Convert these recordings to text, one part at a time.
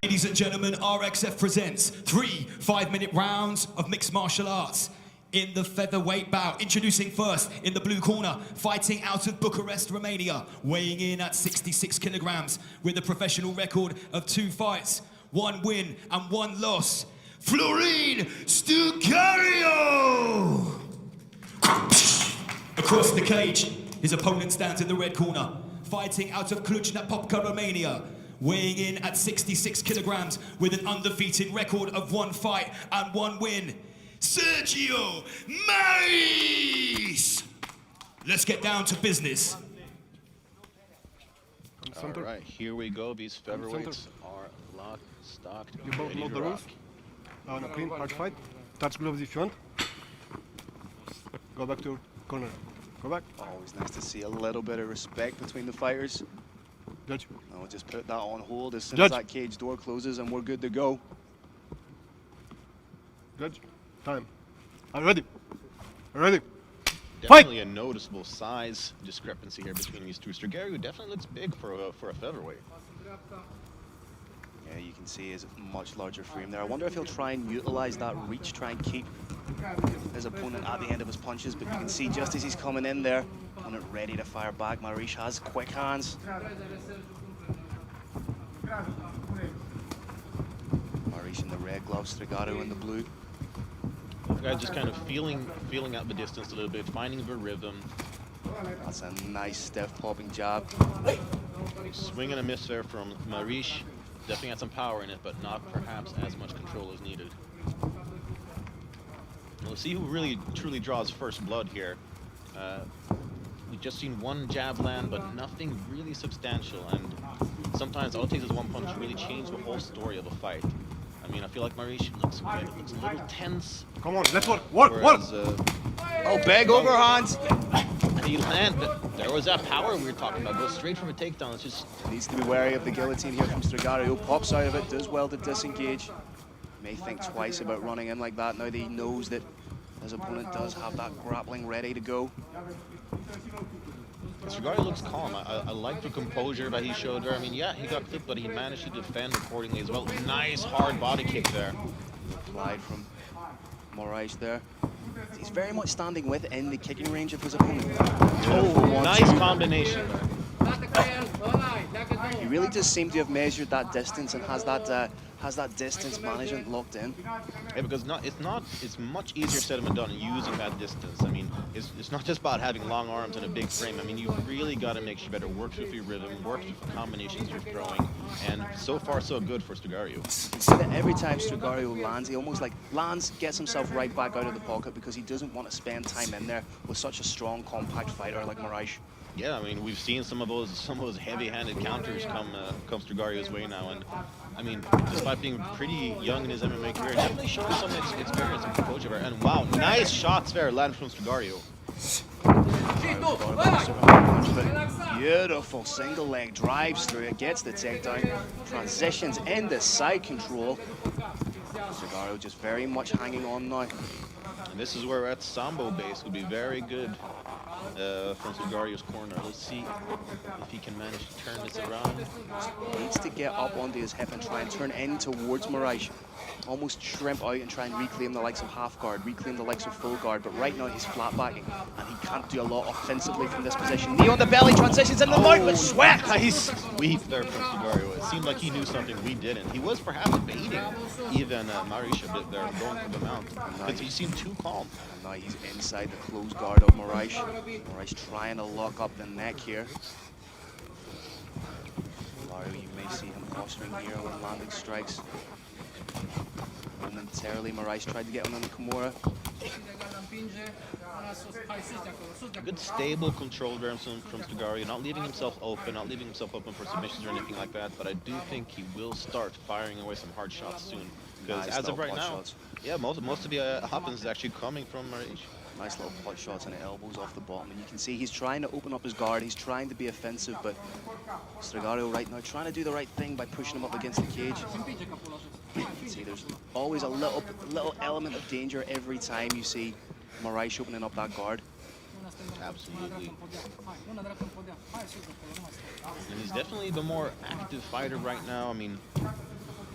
Ladies and gentlemen, RXF presents 3 5-minute rounds of mixed martial arts in the featherweight bout. Introducing first, in the blue corner, fighting out of Bucharest, Romania, weighing in at 66 kilograms with a professional record of 2 fights, 1 win and 1 loss, Florin Strugariu! Across the cage, his opponent stands in the red corner, fighting out of Cluj-Napoca, Romania, weighing in at 66 kilograms with an undefeated record of 1 fight and 1 win, Sergiu! Let's get down to business. All right, here we go. These featherweights are locked, stocked, You both know the rules. On a clean, hard fight. Touch gloves if you want. Go back to corner. Go back. Always nice to see a little bit of respect between the fighters. Judge. I'll just put that on hold as soon Judge. as that cage door closes and we're good to go. Judge. Time. I'm ready. Ready. Definitely a noticeable size discrepancy here between these two. Strugariu definitely looks big for a featherweight. Yeah, you can see his much larger frame there. I wonder if he'll try and utilize that reach, try and keep his opponent at the end of his punches, but you can see just as he's coming in there, opponent ready to fire back. Marish has quick hands. Marish in the red gloves, Strugariu in the blue. The guy just kind of feeling out the distance a little bit, finding the rhythm. That's a nice stiff popping jab. Swing and a miss there from Marish. Definitely had some power in it, but not perhaps as much control as needed. We'll see who really truly draws first blood here. We've just seen 1 jab land, but nothing really substantial. And sometimes all it takes is 1 punch to really change the whole story of a fight. I mean, I feel like Marish looks good. It looks a little tense. Come on, let's work. Work. Oh, big overhands. And he landed, but there was that power we were talking about. Goes straight from a takedown. It's just Needs to be wary of the guillotine here from Strugariu. Pops out of it, does well to disengage. May think twice about running in like that now that he knows that his opponent does have that grappling ready to go. Strugariu looks calm. I like the composure that he showed there. I mean, yeah, he got clipped, but he managed to defend accordingly as well. Nice hard body kick there. Applied from Moraes there. He's very much standing within the kicking range of his opponent. Oh, nice combination there. He really does seem to have measured that distance and has that distance management locked in. Yeah, because it's much easier said than done using that distance. I mean, it's not just about having long arms and a big frame. I mean, you really got to make sure you better work with your rhythm, work with the combinations you're throwing, and so far so good for Strugariu. You see that every time Strugariu lands, he almost lands, gets himself right back out of the pocket because he doesn't want to spend time in there with such a strong, compact fighter like Moraes. Yeah, I mean, we've seen some of those heavy-handed counters come Strugariu's way now, and I mean, despite being pretty young in his MMA career, definitely showing some experience and composure there. And wow, nice shots there landed from Strugariu. Beautiful single leg drives through it, gets the takedown, transitions into side control. Strugariu just very much hanging on now. And this is where that Sambo base would be very good from Strugariu's corner. Let's see if he can manage to turn this around. Needs to get up onto his hip and try and turn in towards Moraes. Almost shrimp out and try and reclaim the likes of half guard, reclaim the likes of full guard, but right now he's flat backing and he can't do a lot offensively from this position. Knee on the belly, transitions in the mount with sweat. Nice sweep there from Strugariu. It seemed like he knew something we didn't. He was perhaps baiting even Marish a bit there, going for the mount, because he seemed too calm. And now he's inside the closed guard of Moraes. Moraes trying to lock up the neck here. You may see him posturing here when landing strikes. Momentarily, Moraes tried to get him on the Kimura. Good stable control there from Strugariu, not leaving himself open, for submissions or anything like that, but I do think he will start firing away some hard shots soon. Because Nice as of right now, shots. yeah, most of the offense is actually coming from Marish. Nice little pot shots and elbows off the bottom. And you can see he's trying to open up his guard. He's trying to be offensive, but Strugariu right now trying to do the right thing by pushing him up against the cage. You can see there's always a little element of danger every time you see Moraes opening up that guard. Absolutely. And he's definitely the more active fighter right now. I mean,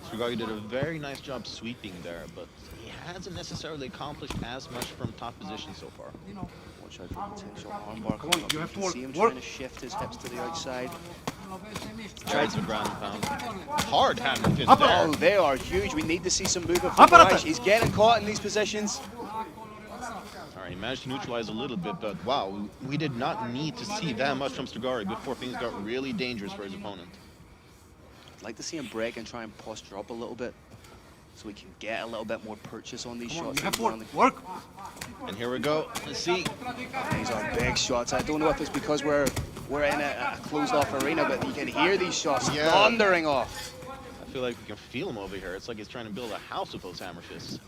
Strugariu did a very nice job sweeping there, but he hasn't necessarily accomplished as much from top position so far. Watch out for potential armbar. Come on, you have to work. See him Work. trying to shift his hips to the outside. Tried to ground and pound. Hard hammer fist Up, there. Oh, they are huge. We need to see some movement Up, from up, Moraes. up. He's getting caught in these positions. All right, he managed to neutralize a little bit, but wow, we did not need to see that much from Strugariu before things got really dangerous for his opponent. I'd like to see him break and try and posture up a little bit so we can get a little bit more purchase on these Come on, shots. you have to around work. the- Work. And here we go. Let's see. These are big shots. I don't know if it's because we're in a closed-off arena, but you can hear these shots Yeah. thundering off. I feel like we can feel him over here. It's like he's trying to build a house with those hammer fists.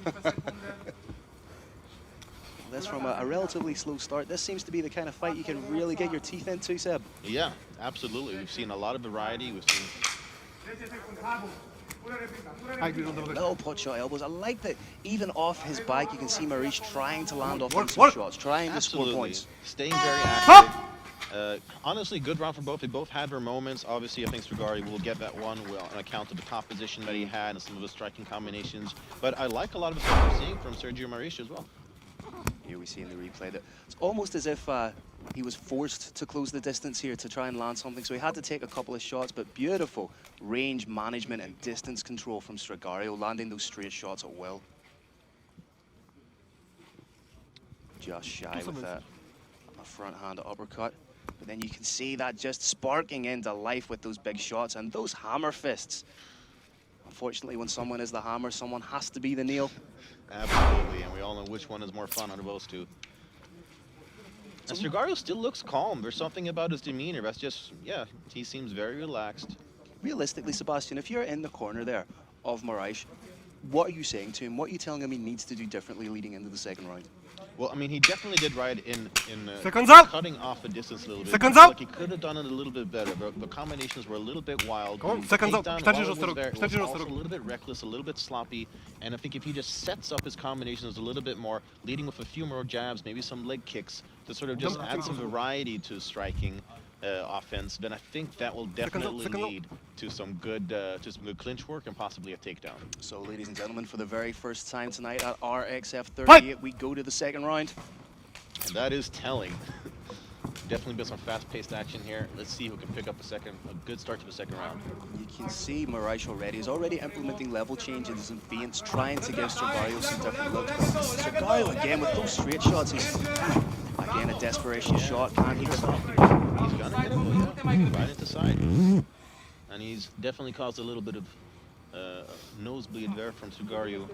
That's from a relatively slow start. This seems to be the kind of fight you can really get your teeth into, Seb. Yeah, absolutely. We've seen a lot of variety. We've seen I agree on the back. Little pot shot elbows. I like that even off his back, you can see Moraes trying to land Work, offensive work. shots, trying to score absolutely points. staying very active. Honestly, good round for both. They both had their moments. Obviously, I think Strugariu will get that one on account of the top position that he had and some of his striking combinations. But I like a lot of the stuff we're seeing from Sergiu Moraes as well. Here we see in the replay that it's almost as if he was forced to close the distance here to try and land something. So he had to take a couple of shots, but beautiful range management and distance control from Strugariu, landing those straight shots at will. Just shy with a front hand uppercut. But then you can see that just sparking into life with those big shots and those hammer fists. Unfortunately, when someone is the hammer, someone has to be the nail. Absolutely, and we all know which one is more fun out of those two. And Strugariu still looks calm. There's something about his demeanor that's just, yeah, he seems very relaxed. Realistically, Sebastian, if you're in the corner there of Moraes, what are you saying to him? What are you telling him he needs to do differently leading into the second round? Well, I mean, he definitely did right in Seconds up. cutting off the distance a little bit. Seconds I feel up. like he could have done it a little bit better. The combinations were a little bit wild. Come on, The seconds up. takedown, 40 while it was rozterok, there, it 40 was also rozterok. a little bit reckless, a little bit sloppy. And I think if he just sets up his combinations a little bit more, leading with a few more jabs, maybe some leg kicks, to sort of just add some variety to striking offense, then I think that will definitely second up. lead to some good clinch work and possibly a takedown. So, ladies and gentlemen, for the very first time tonight at RXF 38, Fight. we go to the second round. And that is telling. Definitely been some fast-paced action here. Let's see who can pick up a good start to the second round. You can see Moraes already is already implementing level changes and feints, trying to give Strugariu some different looks. Strugariu again with those straight shots. He's again a desperation shot. Can he stop? He's gonna get him, yeah. Right into side. And he's definitely caused a little bit of nosebleed there from Strugariu.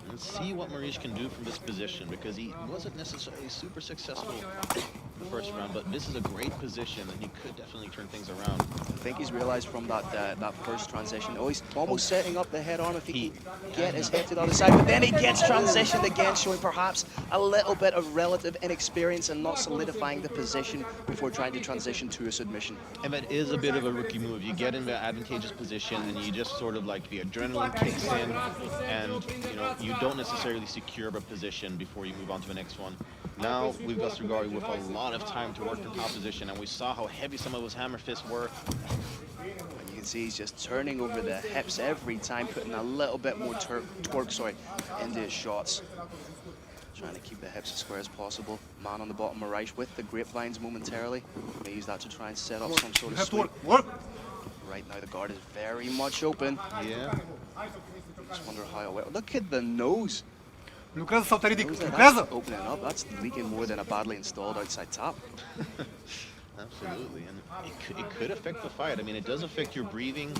Let's see what Moraes can do from this position, because he wasn't necessarily super successful in the first round, but this is a great position and he could definitely turn things around. I think he's realized from that first transition. Oh, he's almost setting up the head arm if he can get his head to the other side, but then he gets transitioned again, showing perhaps a little bit of relative inexperience and not solidifying the position before trying to transition to a submission. And that is a bit of a rookie move. You get in the advantageous position and you just sort of like the adrenaline kicks in, and you don't necessarily secure a position before you move on to the next one. Now we've got Strugariu with a lot of time to work in top position, and we saw how heavy some of those hammer fists were. And you can see he's just turning over the hips every time, putting a little bit more torque into his shots. Trying to keep the hips as square as possible. Man on the bottom, Moraes with the grapevines momentarily. May use that to try and set up some sort You of have to sweep. work. Work. Right now the guard is very much open. Yeah. Just wonder how well. Look at the nose. Lucreza saltarídico. Nose, that's Lucreza. opening up. That's leaking more than a badly installed outside tap. Absolutely, and it could affect the fight. I mean, it does affect your breathing.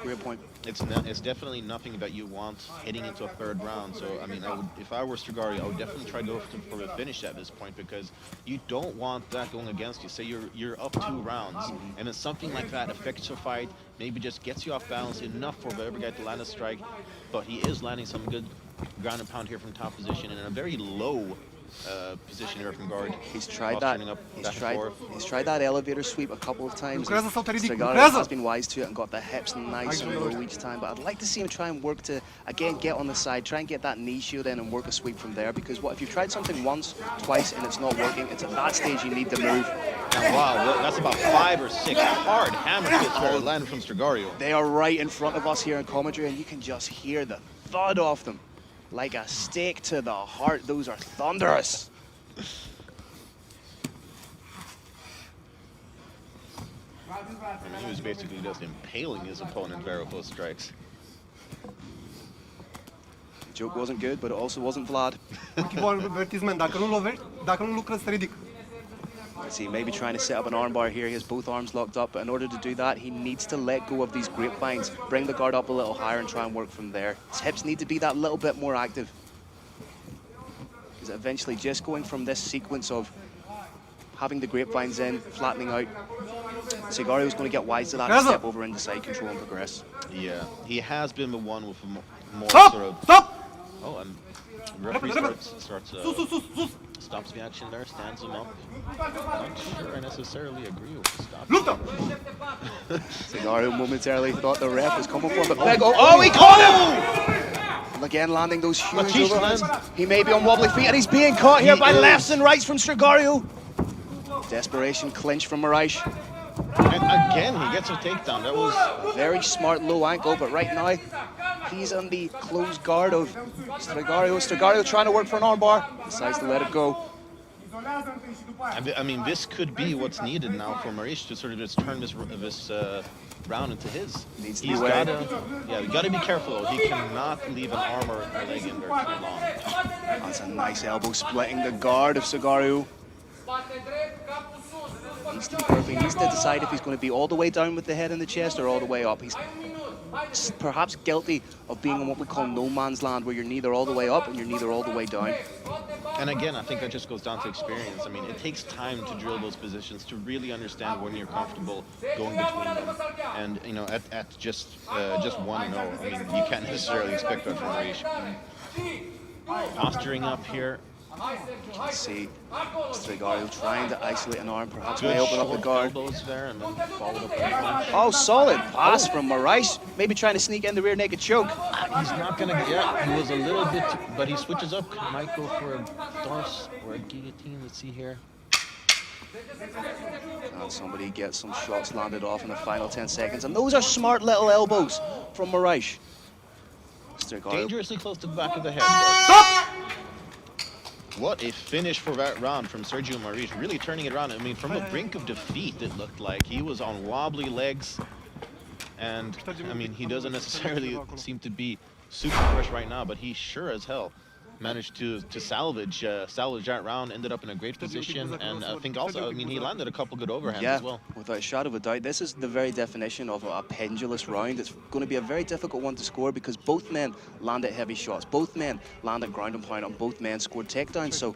Great point. It's definitely nothing that you want heading into a third round. So, I mean, if I were Strugariu, I would definitely try to go for the finish at this point, because you don't want that going against you. Say you're up 2 rounds, and then something like that affects your fight, maybe just gets you off balance enough for the other guy to land a strike, but he is landing some good ground and pound here from top position in a very low position here from guard. He's tried that. Posturing up He's back and tried. forth. He's tried that elevator sweep a couple of times. Lucrează sau te ridic? Strugariu Lucrează! has been wise to it and got the hips nice and low each time. But I'd like to see him try and work to again get on the side, try and get that knee shield in and work a sweep from there. Because what if you've tried something once, twice, and it's not working? It's at that stage you need to move. And wow, that's about 5 or 6 hard hammer hits that landed from Strugariu. They are right in front of us here in commentary, and you can just hear the thud of them. Like a stake to the heart, those are thunderous. He was basically just impaling his opponent with those strikes. The joke wasn't good, but it also wasn't Vlad. Ultimul avertisment, dacă nu lovești, dacă nu lucrezi, te ridic. Let's see, maybe trying to set up an armbar here. He has both arms locked up, but in order to do that, he needs to let go of these grapevines, bring the guard up a little higher and try and work from there. His hips need to be that little bit more active. Because eventually just going from this sequence of having the grapevines in, flattening out, Sergiu is going to get wise to that and step over into side control and progress. Yeah, he has been the one with a more Stop! sort of... Stop! Oh, and referee starts stops the action there, stands him up. Not sure I necessarily agree with the stop. Luptă! Sergiu momentarily thought the ref was coming for him, but big oh, he caught him! And again, landing those huge overhands. He may be on wobbly feet, and he's being caught here by lefts and rights from Strugariu. Desperation clinch from Marish. And again, he gets a takedown. That was Very smart low ankle, but right now, he's on the closed guard of Strugariu. Strugariu trying to work for an armbar, decides to let it go. I mean, this could be what's needed now for Marish to sort of just turn this round into his. Needs to He's be wary. gotta be careful though. He cannot leave an arm or a leg in there too long. That's a nice elbow splitting the guard of Sergiu. Needs to be careful. He needs to decide if he's going to be all the way down with the head in the chest or all the way up. He's perhaps guilty of being in what we call no man's land, where you're neither all the way up and you're neither all the way down. And again, I think that just goes down to experience. I mean, it takes time to drill those positions to really understand when you're comfortable going between them. And you know, at just 1-0, I mean, you can't necessarily expect that from Marish. Posturing up here. Let's see, Strugariu trying to isolate an arm, perhaps Good may open up the short guard. elbows there, and then followed up with a punch. Oh, solid pass from Marish. Maybe trying to sneak in the rear naked choke. He's not gonna get. Yeah, he was a little bit, but he switches up. Might go for a Darce or a guillotine. Let's see here. And somebody gets some shots landed off in the final 10 seconds, and those are smart little elbows from Marish. Strugariu. Dangerously close to the back of the head. But what a finish for that round from Sergiu Marish, really turning it around. I mean, from the brink of defeat, it looked like. He was on wobbly legs, and I mean, he doesn't necessarily seem to be super fresh right now, but he sure as hell managed to salvage that round, ended up in a great position, and I think also, I mean, he landed a couple good overhands as well. Without a shadow of a doubt. This is the very definition of a pendulous round. It's going to be a very difficult one to score because both men landed heavy shots. Both men landed ground and pound, and both men scored takedowns. So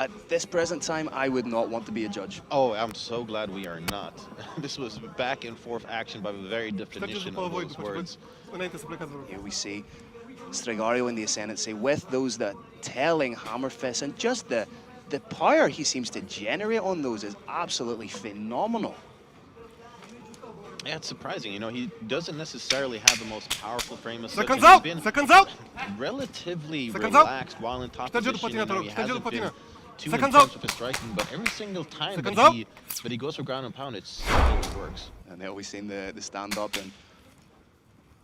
at this present time, I would not want to be a judge. Oh, I'm so glad we are not. This was back and forth action by the very definition of those words. Here we see Strugariu in the ascendancy with those telling hammer fists, and just the power he seems to generate on those is absolutely phenomenal. Yeah, it's surprising. You know, he doesn't necessarily have the most powerful frame of Seconds He's out! been Seconds out! relatively Seconds out! relaxed while in top Sergiu, position. după tine, te rog. He Sergiu, hasn't după been tine. too Seconds intense out! with his striking, but every single time Seconds that out! he goes for ground and pound, it certainly works. And there we seen the stand up, and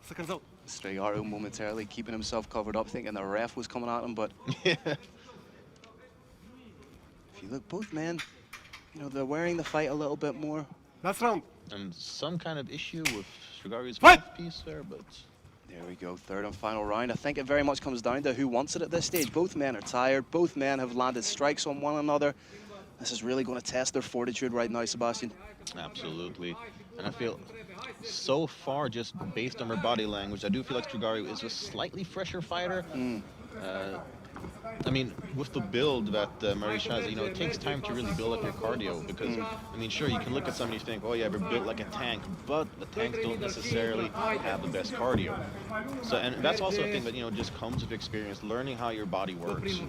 Seconds out. Strugariu momentarily keeping himself covered up, thinking the ref was coming at him, but Yeah. if you look, both men, you know, they're wearing the fight a little bit more. Last round. And some kind of issue with Strugariu's Fight! mouthpiece there, but There we go, third and final round. I think it very much comes down to who wants it at this stage. Both men are tired. Both men have landed strikes on one another. This is really going to test their fortitude right now, Sebastian. absolutely. And I feel so far, just based on her body language, I do feel like Strugariu is a slightly fresher fighter. I mean, with the build that Marish has, you know, it takes time to really build up your cardio because, I mean, sure, you can look at somebody and think, oh yeah, they're built like a tank, but the tanks don't necessarily have the best cardio. So, and that's also a thing that, you know, just comes with experience, learning how your body works.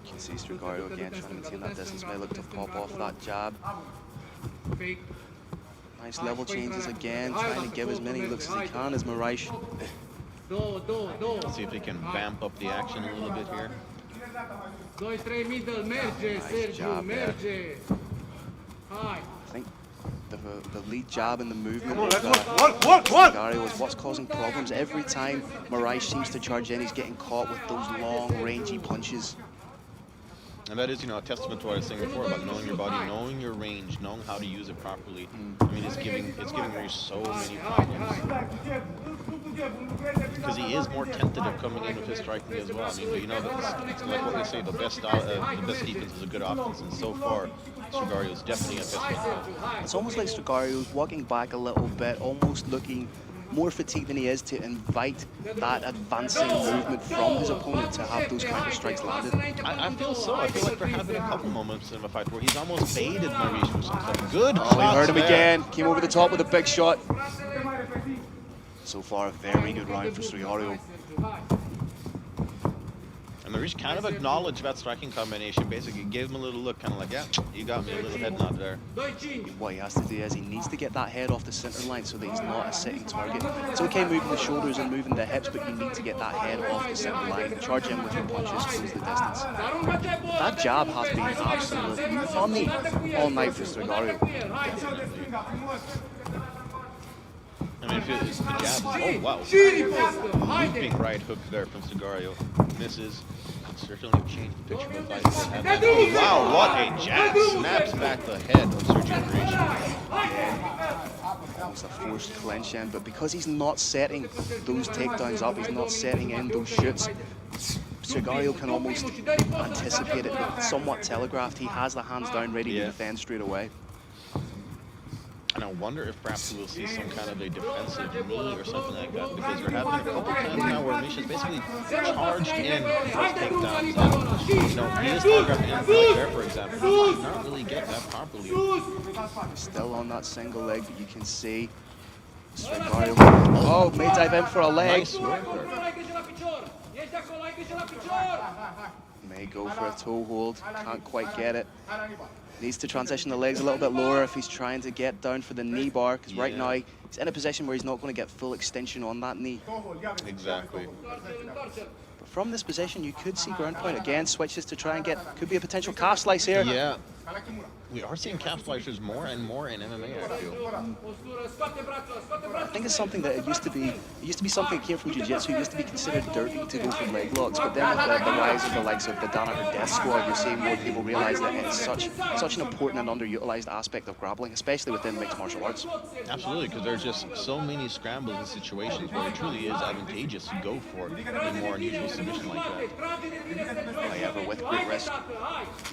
You can see Strugariu again trying to maintain that distance. May look to pop off that jab. Nice level changes again, trying to give as many looks as he can as Moraes. Let's see if he can vamp up the action a little bit here. Nice jab there. I think the lead jab and the movement of Strugariu is what's causing problems. Every time Moraes seems to charge in, he's getting caught with those long, rangy punches. And that is, you know, a testament to what I was saying before about knowing your body, knowing your range, knowing how to use it properly. I mean, it's giving Ryu so many problems. Because he is more tentative coming in with his striking as well. I mean, you know, it's like what they say, the best defense is a good offense, and so far, Strugariu is definitely a best defense. It's almost like Strugariu is walking back a little bit, almost looking more fatigued than he is, to invite that advancing movement from his opponent to have those counter strikes landed. I feel so. I feel like there have been a couple moments in the fight where he's almost baited Moraes from some stuff. Good Oh, we heard him there. again. Came over the top with a big shot. So far, a very good round for Strugariu. And Moraes kind of acknowledged that striking combination. Basically, gave him a little look, kind of like, yeah, you got me, a little head nod there. What he has to do is he needs to get that head off the center line so that he's not a sitting target. It's okay moving the shoulders and moving the hips, but you need to get that head off the center line. Charge in with your punches, close the distance. That jab has been absolutely funny all night for Strugariu. I mean, if the jab is, oh wow, looping right hook there from Strugariu. Misses. Certainly changed the picture of the fight. Oh, wow, what a jab! Snaps back the head of Sergiu. Almost a forced clench in, but because he's not setting those takedowns up, he's not setting in those shoots, Strugariu can almost anticipate it, but somewhat telegraphed. He has the hands down ready to defend straight away. And I wonder if perhaps we'll see some kind of a defensive knee or something like that, because there have been a couple times now where Misha's basically charged in for his takedowns. And, you know, he is telegraphing in like there, for example. He did not really get that properly. Still on that single leg, but you can see Strugariu. Oh, may dive in for a leg. Nice work there. May go for a toe hold, can't quite get it. Needs to transition the legs a little bit lower if he's trying to get down for the knee bar, because right now he's in a position where he's not going to get full extension on that knee. Exactly. But from this position, you could see ground point again, switches to try and get, could be a potential calf slice here. Yeah. We are seeing calf slicers more and more in MMA, I feel. I think it's something that it used to be something that came from jiu-jitsu. It used to be considered dirty to go for leg locks, but then with the rise of the likes of the Danaher Death Squad, you're seeing more people realize that it's such an important and underutilized aspect of grappling, especially within mixed martial arts. Absolutely, because there's just so many scrambles and situations where it truly is advantageous to go for a more unusual submission like that. However, with grip wrist,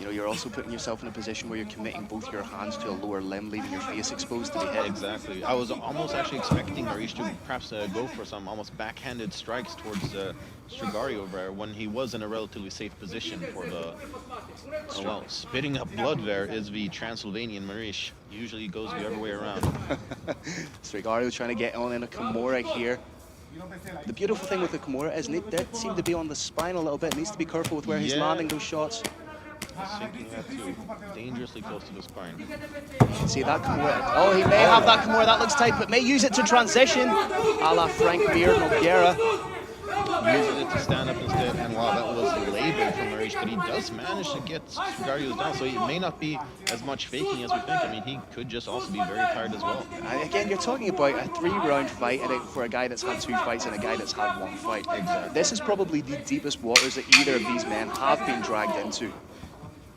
you know, you're also putting yourself in a position where you're committing both your hands to a lower limb, leaving your face exposed to the head. Exactly. I was almost actually expecting Moraes to perhaps go for some almost backhanded strikes towards Strugariu over there when he was in a relatively safe position for the... Oh, well, spitting up blood there is the Transylvanian Moraes. Usually goes the other way around. Strugariu trying to get on in a Kimura here. The beautiful thing with the Kimura is it did seem to be on the spine a little bit. Needs to be careful with where he's landing those shots. I think he had to dangerously close to the spine. You can see that Kimura. Oh, he may have that Kimura. That looks tight, but may use it to transition, a la Frank Mir Nogueira. Using it to stand up instead, and wow, that was labeled from Moraes, but he does manage to get Strugariu down, so it may not be as much faking as we think. I mean, he could just also be very tired as well. And again, you're talking about a 3-round fight for a guy that's had 2 fights and a guy that's had 1 fight. Exactly. This is probably the deepest waters that either of these men have been dragged into. You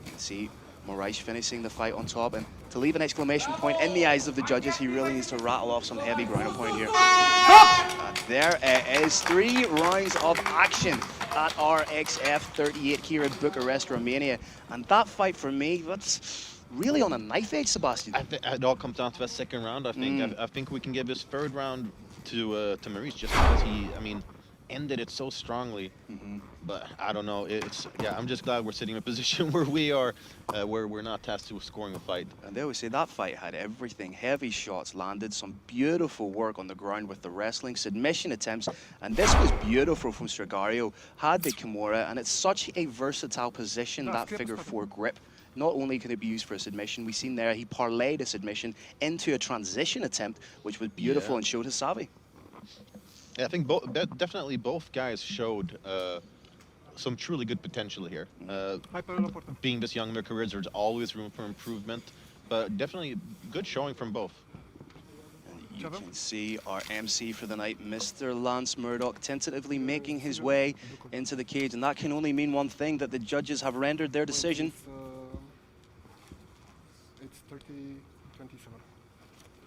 can see Moraes finishing the fight on top, and to leave an exclamation point in the eyes of the judges, he really needs to rattle off some heavy ground point here. And there it is, 3 rounds of action at RXF 38 here in Bucharest, Romania. And that fight for me, that's really on a knife edge, Sebastian. It all comes down to that second round, I think. I think we can give this 3rd round to Moraes just because he, I mean, ended it so strongly. But I don't know. I'm just glad we're sitting in a position where we are, where we're not tasked with scoring a fight. And they always say that fight had everything. Heavy shots landed, some beautiful work on the ground with the wrestling, submission attempts, and this was beautiful from Strugariu. Had the Kimura, and it's such a versatile position, that figure 4 grip. Not only could it be used for a submission, we've seen there he parlayed a submission into a transition attempt, which was beautiful and showed his savvy. Yeah, I think definitely both guys showed some truly good potential here. Being this young in their careers, there's always room for improvement, but definitely good showing from both. And you can see our MC for the night, Mr. Lance Murdoch, tentatively making his way into the cage, and that can only mean one thing, that the judges have rendered their decision. It's 30-27.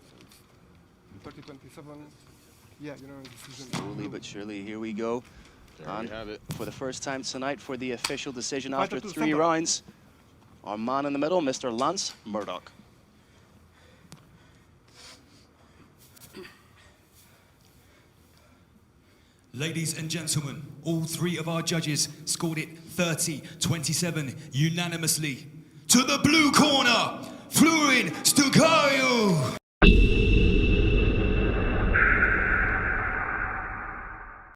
So it's 30-27. Yeah, you know, decision. Slowly but surely, here we go. There we have it. For the first time tonight, for the official decision after 3 rounds, our man in the middle, Mr. Lance Murdoch. Ladies and gentlemen, all 3 of our judges scored it 30-27 unanimously. To the blue corner, Florin Strugariu.